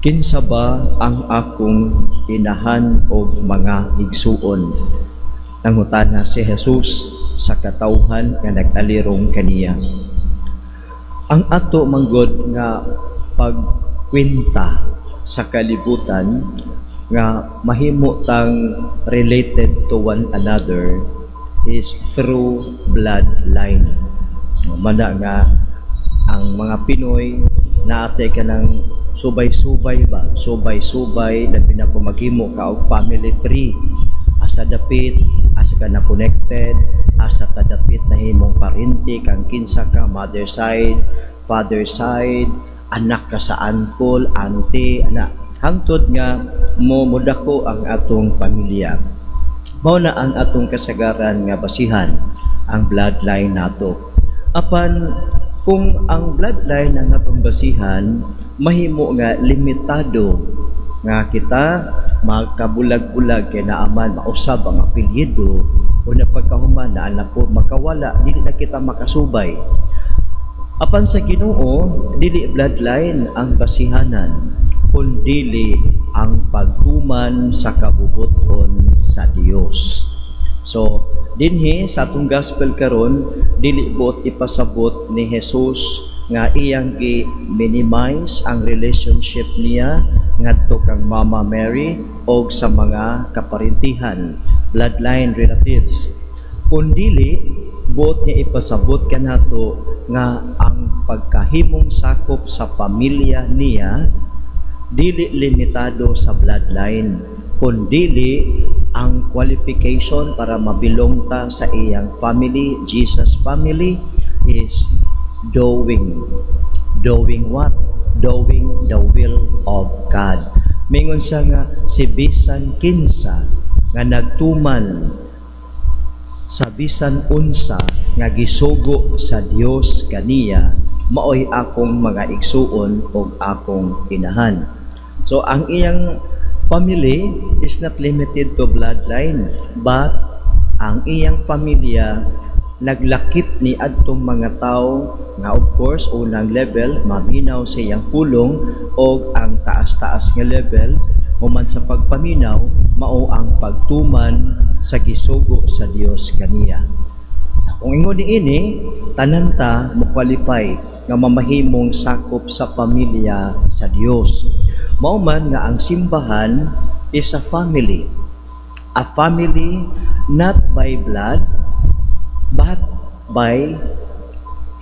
Kinsa ba ang akong inahan o mga igsuon? Nangutana si Jesus sa katawhan nga nag-alirong kaniya. Ang ato manggod nga pagkwenta sa kalibutan nga mahimo tang related to one another is through bloodline. Mana nga ang mga Pinoy naate ka ng subay-subay ba? Subay-subay na pinapumaghimo ka og family tree. Asa dapit, asa ka na connected, asa tadapit na himong parente kang kinsa ka, mother side, father side, anak ka sa uncle, auntie, anak. Hangtod nga mudako ang atong pamilya. Mao na ang atong kasagaran nga basihan ang bloodline nato. Apan kung ang bloodline ang atong basihan, mahimo nga limitado nga kita magkabulag-bulag kay naaman mausab ang apelyido o napagkahuman na anak po makawala, dili na kita makasubay. Apan sa Ginoo, dili bloodline ang basihanan, kundi ang pagtuman sa kabubuton sa Dios. So, dinhi sa atong gospel karon, dili bot ipasabot ni Jesus nga iyang gi-minimize ang relationship niya ngadto kang Mama Mary o sa mga kaparentihan, bloodline relatives. Kundi buot niya ipasabot kanato nga ang pagkahimong sakop sa pamilya niya dili limitado sa bloodline, kundi ang qualification para mabilong ta sa iyang family, Jesus family, is doing what? Doing the will of God. Mingon siya nga si bisan kinsa nga nagtuman sa bisan unsa nga gisugo sa Dios kaniya, maoy akong mga igsuon o akong inahan. So ang iyang family is not limited to bloodline, but ang iyang pamilya naglakip ni adtong mga tao nga of course unang level maminaw sa iyang pulong o ang taas-taas nga level human sa pagpaminaw mao ang pagtuman sa gisugo sa Dios kaniya. Kung ingon niini tanan ta mo qualify nga mamahimong sakop sa pamilya sa Dios. Mao man nga ang simbahan is a family not by blood but by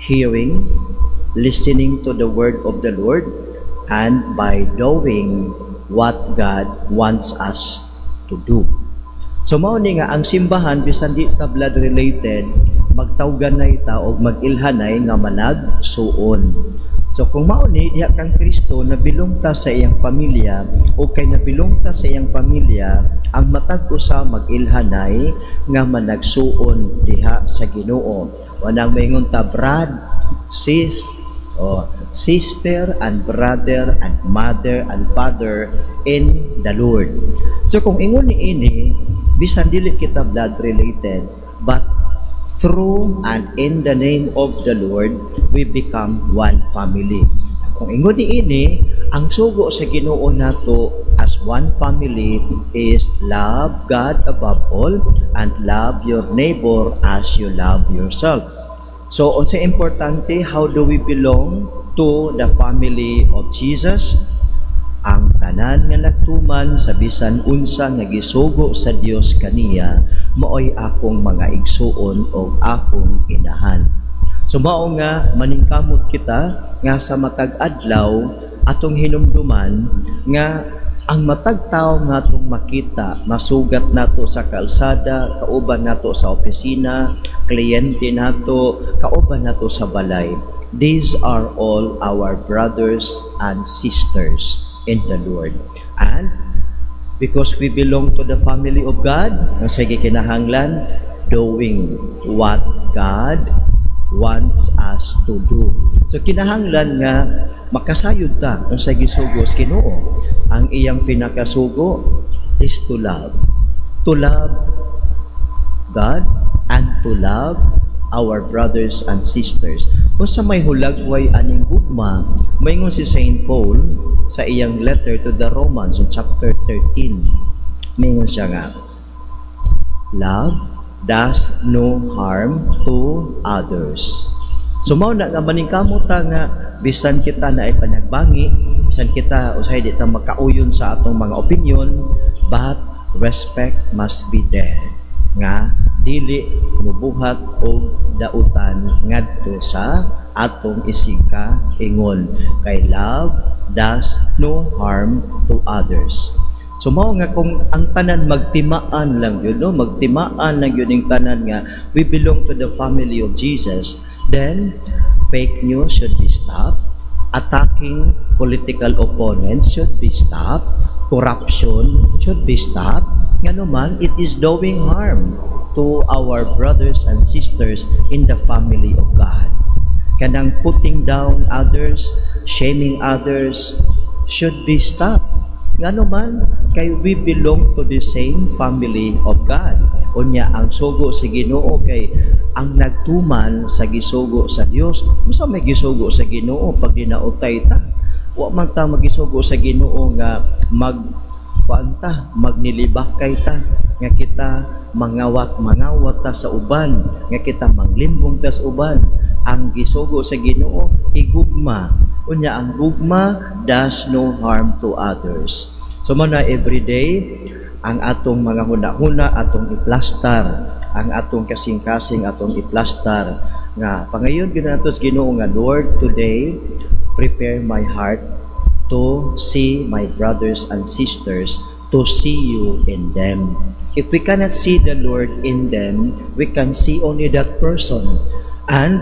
hearing, listening to the word of the Lord, and by doing what God wants us to do. So mao ni nga ang simbahan bisan di ta blood related, magtawganay ta og magilhanay nga managsuon. So kung mao ni diha kang Kristo nabilong ta sa iyang pamilya o kay nabilong ta sa iyang pamilya, ang matag usa magilhanay nga managsuon diha sa Ginoo. Wanang maingon ta brad, sis, o sister and brother and mother and father in the Lord. So kung ingon niini bisan dili kita blood related, but through and in the name of the Lord, we become one family. Kung ingon niini, ang sugo sa Ginoo nato as one family is love God above all and love your neighbor as you love yourself. So, unsa importante, how do we belong to the family of Jesus? Ang tanan nga nagtuman sa bisan unsa nga gisugo sa Dios kaniya, maoy akong mga igsuon o akong inahan. So mao nga maningkamot kita nga sa matag adlaw atong hinumduman nga ang matag tawo nga atong makita, masugat nato sa kalsada, kauban nato sa opisina, kliyente nato, kauban nato sa balay. These are all our brothers and sisters in the Lord. And because we belong to the family of God, ang sige kinahanglan, doing what God wants us to do. So kinahanglan nga makasayod ta kung sa gisugos Ginoo. Ang iyang pinakasugo is to love. To love God and to love our brothers and sisters. Kung sa may hulagway aning gugma, mayngon si Saint Paul sa iyang letter to the Romans in chapter 13. Mayngon siya nga, love does no harm to others. So mao na nga maningkamot nga bisan kita na ay panagbangi, bisan kita usahay di ta makauyon sa atong mga opinion, but respect must be there. Nga dili mubuhat og dautan ngadto sa atong isika ingon kay love does no harm to others. So mao nga kung ang tanan magtimaan lang yun, no? Magtimaan lang yun yung tanan nga we belong to the family of Jesus, then fake news should be stopped, attacking political opponents should be stopped, corruption should be stopped. Nga naman, it is doing harm to our brothers and sisters in the family of God. Kanang putting down others, shaming others should be stopped. Nga naman, kay we belong to the same family of God. Unya ang sugo sa Ginoo kay ang nagtuman sa gisugo sa Dios. Unsa may gisugo sa Ginoo pag dinautay ta? Wa man ta magisugo sa Ginoo nga magnilibakay ta, nga kita mangawat ta sa uban, nga kita manglimbong ta sa uban. Ang gisugo sa Ginoo higugma. Unya ang gugma does no harm to others. So man everyday ang atong mga huna-huna atong iplastar, ang atong kasing-kasing atong iplastar nga pangayon ginatos Ginoo nga Lord, today prepare my heart to see my brothers and sisters, to see you in them. If we cannot see the Lord in them, we can see only that person. And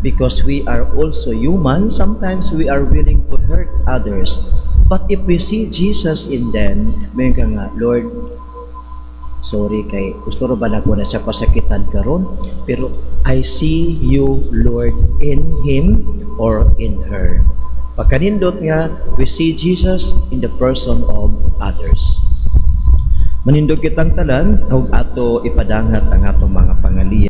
because we are also human, sometimes we are willing to hurt others. But if we see Jesus in them, may ka nga, Lord, sorry kay gusto ro ba na ko na siya pasakitan karon, pero I see you, Lord, in him or in her. Pagkanindot nga, we see Jesus in the person of others. Manindot kitang talan, huwag ato ipadangat ang atong mga pangalian.